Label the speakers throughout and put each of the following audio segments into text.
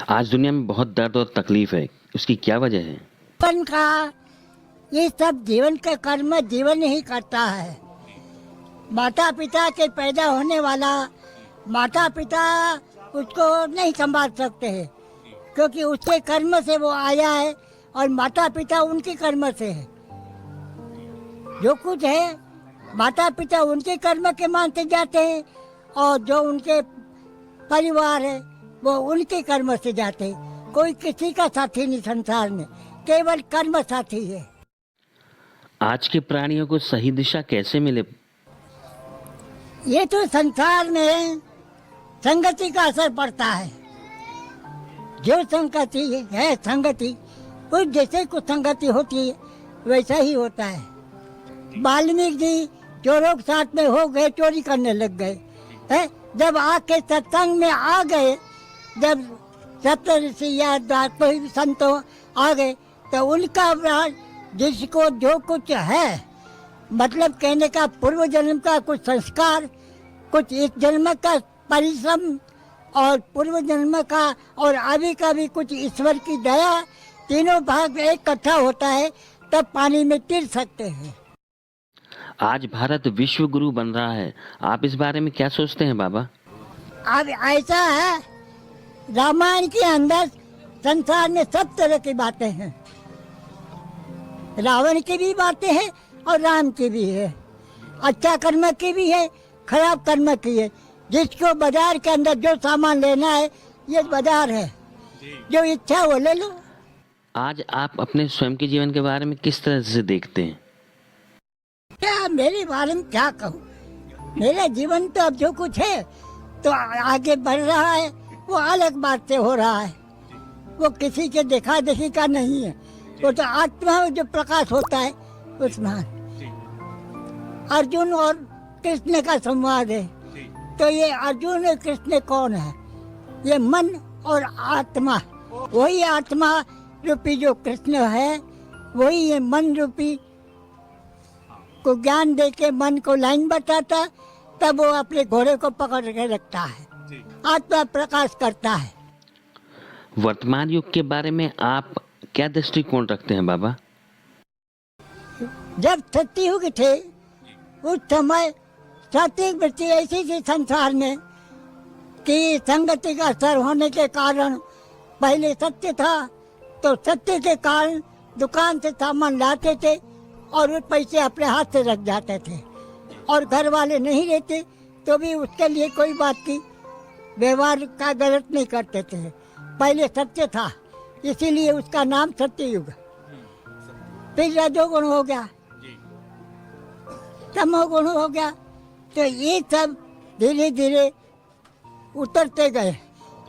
Speaker 1: आज दुनिया में बहुत दर्द और तकलीफ है, उसकी क्या वजह है?
Speaker 2: जीवन का ये सब जीवन का कर्म जीवन ही करता है। माता पिता के पैदा होने वाला माता पिता उसको नहीं संभाल सकते हैं, क्योंकि उसके कर्म से वो आया है और माता पिता उनके कर्म से है। जो कुछ है माता पिता उनके कर्म के मानते जाते हैं और जो उनके परिवार है वो उनके कर्म से जाते हैं। कोई किसी का साथी नहीं संसार में, केवल कर्म साथी है।
Speaker 1: आज के प्राणियों को सही दिशा कैसे मिले?
Speaker 2: ये तो संसार में संगति का असर पड़ता है। जो संगति है संगति, उस जैसे कुछ संगति होती है वैसा ही होता है। वाल्मीकि जी चोरों के साथ में हो गए, चोरी करने लग गए हैं। जब आके सत्संग में आ गए, जब सप्तऋषि या कोई संतों आ गए तो उनका जिसको जो कुछ है, मतलब कहने का पूर्व जन्म का कुछ संस्कार, कुछ इस जन्म का परिश्रम और पूर्व जन्म का और अभी का भी कुछ ईश्वर की दया, तीनों भाग इकट्ठा होता है तब पानी में तिर सकते हैं।
Speaker 1: आज भारत विश्व गुरु बन रहा है, आप इस बारे में क्या सोचते हैं बाबा?
Speaker 2: अब ऐसा है, रामायण के अंदर संसार में सब तरह की बातें हैं। रावण की भी बातें हैं और राम की भी है। अच्छा कर्म की भी है, खराब कर्म की है। जिसको बाजार के अंदर जो सामान लेना है, ये बाजार है, जो इच्छा वो ले लो।
Speaker 1: आज आप अपने स्वयं के जीवन के बारे में किस तरह से देखते हैं?
Speaker 2: क्या मेरे बारे में क्या कहूँ? मेरा जीवन तो अब जो कुछ है तो आगे बढ़ रहा है, वो अलग बात से हो रहा है। वो किसी के देखा देखी का नहीं है, वो तो आत्मा में जो प्रकाश होता है उसमें। अर्जुन और कृष्ण का संवाद है, तो ये अर्जुन और कृष्ण कौन है? ये मन और आत्मा। वही आत्मा रूपी जो कृष्ण है, वही ये मन रूपी को ज्ञान दे के मन को लाइन बताता, तब वो अपने घोड़े को पकड़ के रखता है। आत्मा प्रकाश करता है।
Speaker 1: वर्तमान युग के बारे में आप क्या दृष्टिकोण रखते हैं बाबा?
Speaker 2: जब सतयुग थे उस समय सात्विक वृत्ति ऐसी थी संसार में कि संगति का असर होने के कारण पहले सत्य था, तो सत्य के कारण दुकान से सामान लाते थे और वो पैसे अपने हाथ से रख जाते थे, और घर वाले नहीं रहते तो भी उसके लिए कोई बात की व्यवहार का गलत नहीं करते थे। पहले सत्य था, इसीलिए उसका नाम सत्ययुग। फिर रजोगुण हो गया, तमोगुण हो गया, तो ये सब धीरे धीरे उतरते गए।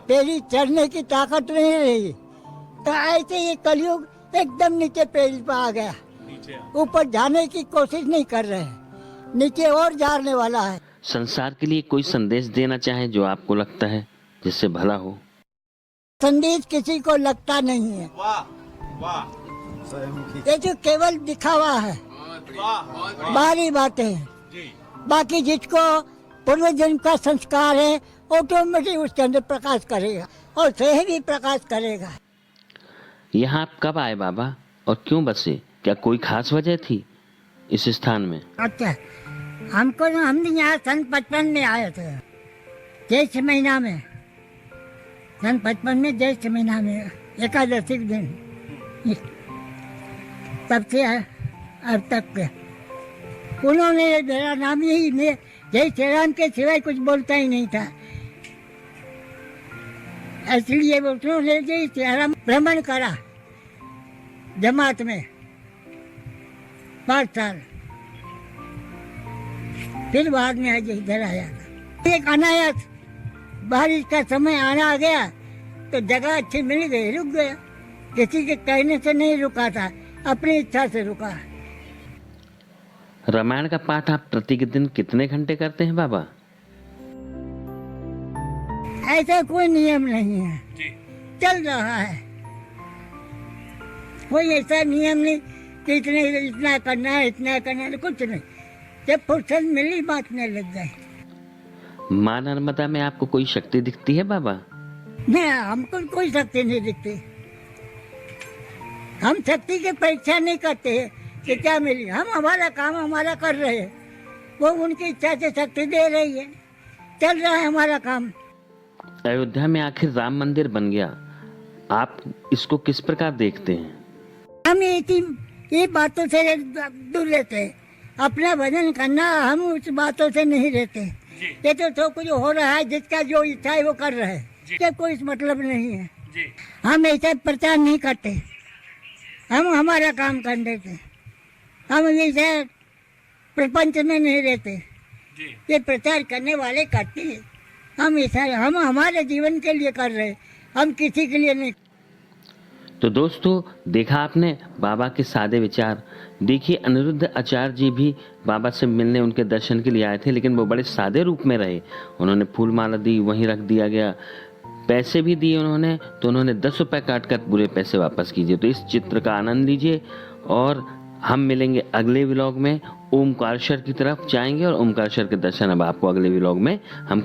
Speaker 2: पेड़ी चढ़ने की ताकत नहीं रही, तो ऐसे ये कलयुग एकदम नीचे पेड़ी पर आ गया। ऊपर जाने की कोशिश नहीं कर रहे हैं, नीचे और जाने वाला है।
Speaker 1: संसार के लिए कोई संदेश देना चाहे जो आपको लगता है जिससे भला हो?
Speaker 2: संदेश किसी को लगता नहीं है।
Speaker 3: वाह वाह।
Speaker 2: ये जो केवल दिखावा है, बाहरी बातें हैं। बाकी जिसको पूर्व जन्म का संस्कार है, ऑटोमेटिक उसके अंदर प्रकाश करेगा और सही भी प्रकाश करेगा।
Speaker 1: यहाँ आप कब आए बाबा और क्यों बसे? क्या कोई खास वजह थी इस स्थान में?
Speaker 2: अच्छा, हमने यहाँ सन 55 में आए थे, ज्येष्ठ महीना में। सन 55 में ज्येष्ठ महीना में एकादशी के दिन, तब से अब तक के उन्होंने मेरा नाम यही, मैं जय श्री राम के सिवाय कुछ बोलता ही नहीं था, इसलिए उन्होंने जय श्री राम भ्रमण करा जमात में 5 साल। फिर बाद में आज इधर आया। एक अनायास बारिश का समय आना आ गया तो जगह अच्छी मिल गई, रुक गया। किसी के कहने से नहीं रुका था, अपनी इच्छा से रुका।
Speaker 1: रामायण का पाठ आप प्रतिदिन कितने घंटे करते हैं बाबा?
Speaker 2: ऐसा कोई नियम नहीं है, चल रहा है। कोई ऐसा नियम नहीं कि इतना करना है, इतना करना है, कुछ नहीं। जब फुर्सत मिली बांटने लग गए।
Speaker 1: माँ नर्मदा में आपको कोई शक्ति दिखती है बाबा?
Speaker 2: नहीं, हमको कोई शक्ति नहीं दिखती। हम शक्ति की परीक्षा नहीं करते कि क्या मिली। हम हमारा काम हमारा कर रहे हैं, वो उनकी इच्छा से शक्ति दे रही है, चल रहा है हमारा काम।
Speaker 1: अयोध्या में आखिर राम मंदिर बन गया, आप इसको किस प्रकार देखते हैं?
Speaker 2: हम ये बातों से दूर रहते हैं, अपना भजन करना, हम उस बातों से नहीं रहते। ये तो कुछ हो रहा है, जिसका जो इच्छा है वो कर रहे हैं, ये कोई मतलब नहीं है। हम ऐसा प्रचार नहीं करते, हम हमारा काम कर देते। हम ऐसे प्रपंच में नहीं रहते, ये प्रचार करने वाले करते हैं। हम ऐसा हम हमारे जीवन के लिए कर रहे हैं, हम किसी के लिए नहीं।
Speaker 1: तो दोस्तों, देखा आपने बाबा के सादे विचार। देखिए, अनिरुद्ध आचार्य जी भी बाबा से मिलने, उनके दर्शन के लिए आए थे, लेकिन वो बड़े सादे रूप में रहे। उन्होंने फूल माला दी, वहीं रख दिया गया। पैसे भी दिए उन्होंने, तो उन्होंने 10 रुपये काट कर पूरे पैसे वापस कीजिए। तो इस चित्र का आनंद लीजिए और हम मिलेंगे अगले व्लॉग में। ओमकारेश्वर की तरफ जाएंगे और ओमकारेश्वर के दर्शन अब आपको अगले व्लॉग में हम